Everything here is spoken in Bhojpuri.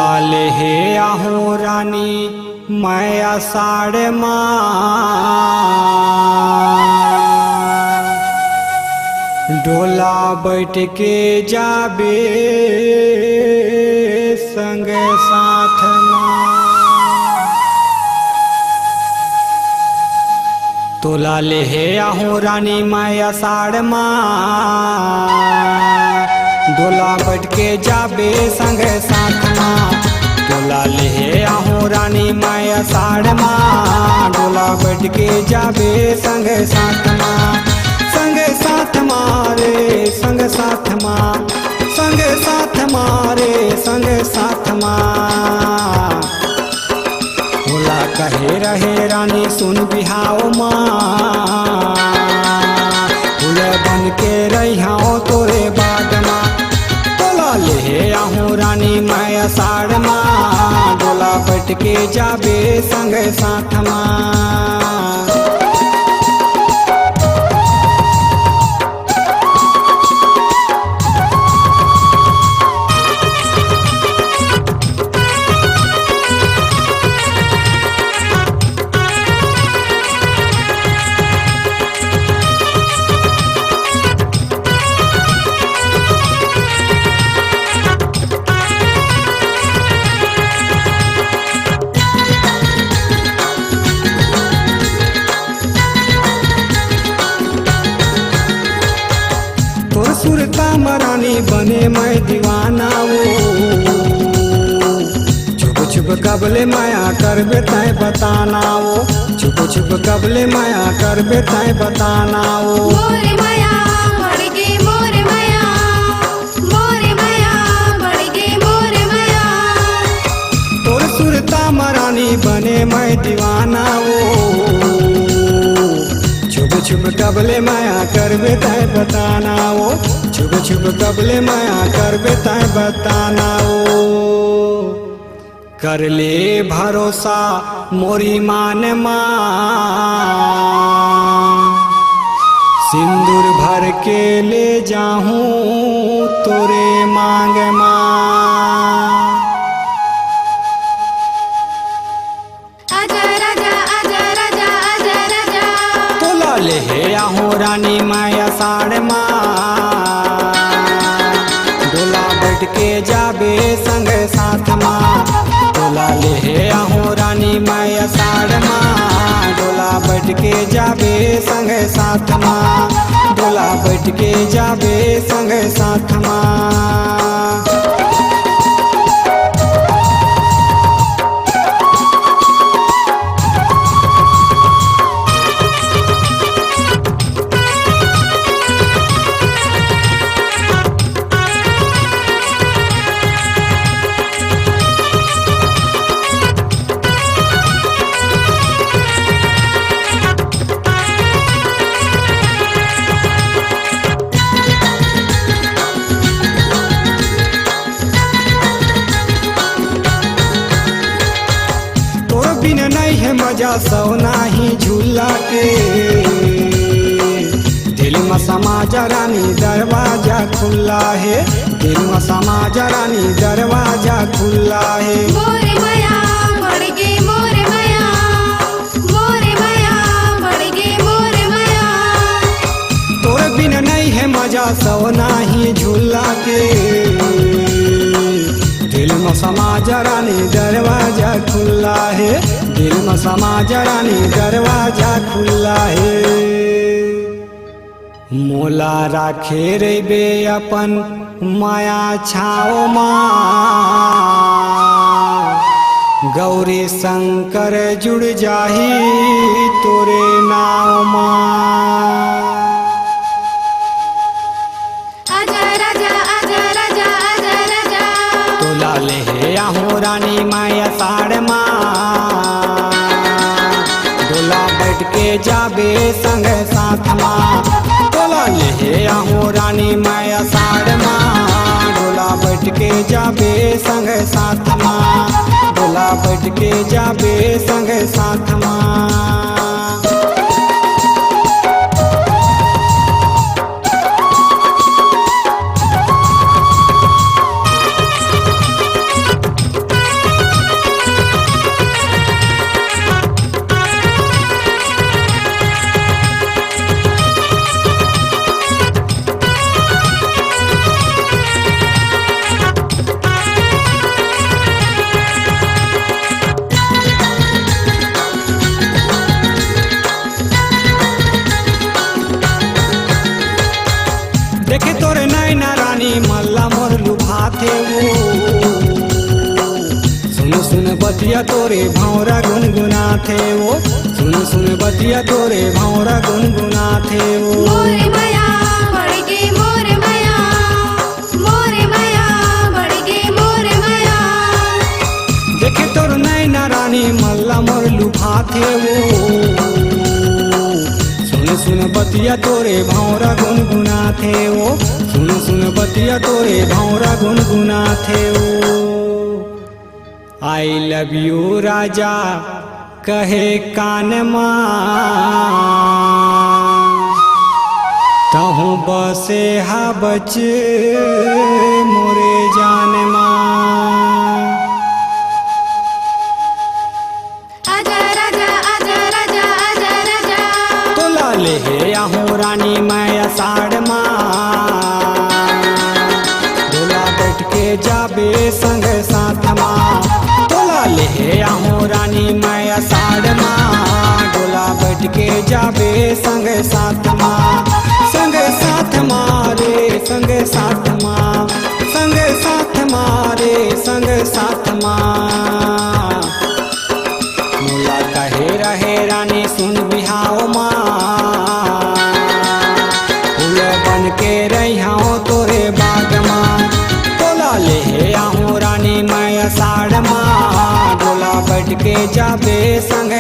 तोला ले हे आहू रानी मैं आषाढ़ डोला बैठ के जाबे संग साथ तोला ले हे आहू रानी मैं आषाढ़ डोला बैठ के जाबे संग साथ तोला ले हे आहू रानी मैं आषाढ़ डोला बैठ के जाबे संग साथ मारे संग साथ मारे संग साथ भोला कहे रहे रानी सुन बिहाओ फूल बन के रहियाओ तोरे बाद तोला ले हे आहू रानी मैं आषाढ़ डोला बैठ के जाबे संग साथ सुरता मरानी बने मैं दीवाना वो छुप छुप कबले माया कर बेताए बताना वो छुप छुप कबले माया कर बेताए बताना वो मोरे माया बढ़ गई मोरे माया बढ़ गई मोरे माया तोर सुरता मरानी बने मैं दीवाना वो छुप छुप कबले माया कर बेताए बताना वो छुप छुप कबले माया कर बेताए बताना वो कर ले भरोसा मोरी मान सिंदूर भर के ले जाऊं तोरे मांग ले हे आहू रानी मैं आषाढ़ डोला बैठ के जाबे संग साथ तोला ले हे आहू रानी मैं आषाढ़ डोला बैठ के जाबे संग साथ डोला बैठ के जाबे संग साथ बिन नहीं है मजा सौ नाही झूला के दिल में समाज रानी दरवाजा खुला है दिल में समाज रानी दरवाजा खुला है मोरे माया बढ़ गई मोरे माया बढ़ गई मोरे माया तोर बिन नहीं है मजा सौ नाही झूला के दिल में समाज रानी दरवाजा खुला है दिल में समाज रानी दरवाजा खुला है मोला राखे रेबे अपन माया छाओ गौरी शंकर जुड़ जाही तोरे नाव तोला ले हे आहू रानी मैं आषाढ़ डोला बैठ के जाबे संग साथ तोला ले हे आहू रानी मैं आषाढ़ डोला बैठ के जाबे संग साथ डोला बैठ के जाबे संग साथ थे वो। सुन सुन बतिया तोरे भौरा गुनगुना थे वो। सुन सुन बतिया तोरे भौरा गुनगुना थे वो। मोरे माया बढ़गे मोरे माया, मोरे माया बढ़गे मोरे माया। देखे तोर नैना रानी मल्ला मोर लुभा थे वो। सुन सुन बतिया तोरे भौरा गुनगुना थे वो। सुन सुन बतिया तोरे भौरा गुनगुना थे वो। आई लव यू राजा कहे कान माँ, तहु बसे हा बच मोरे जान माँ। आजा राजा आजा राजा आजा राजा। तो लाले हे आहू रानी मैं अषाढ़ माँ, डोला बैठ के जाबे संग साथ माँ। तो लाले हे आहू रानी मैं अषाढ़ माँ, डोला बैठ के जाबे संग साथ माँ। संग साथ मारे संग साथ माँ, संग साथ मारे संग साथ माँ। मोला कहे रहे रानी सुन बिहाओ माँ, फूल बन के रहियाओ तोरे बाग माँ। तोला ले आहू रानी मैं अषाढ़ माँ, डोला बैठ के जाबे संग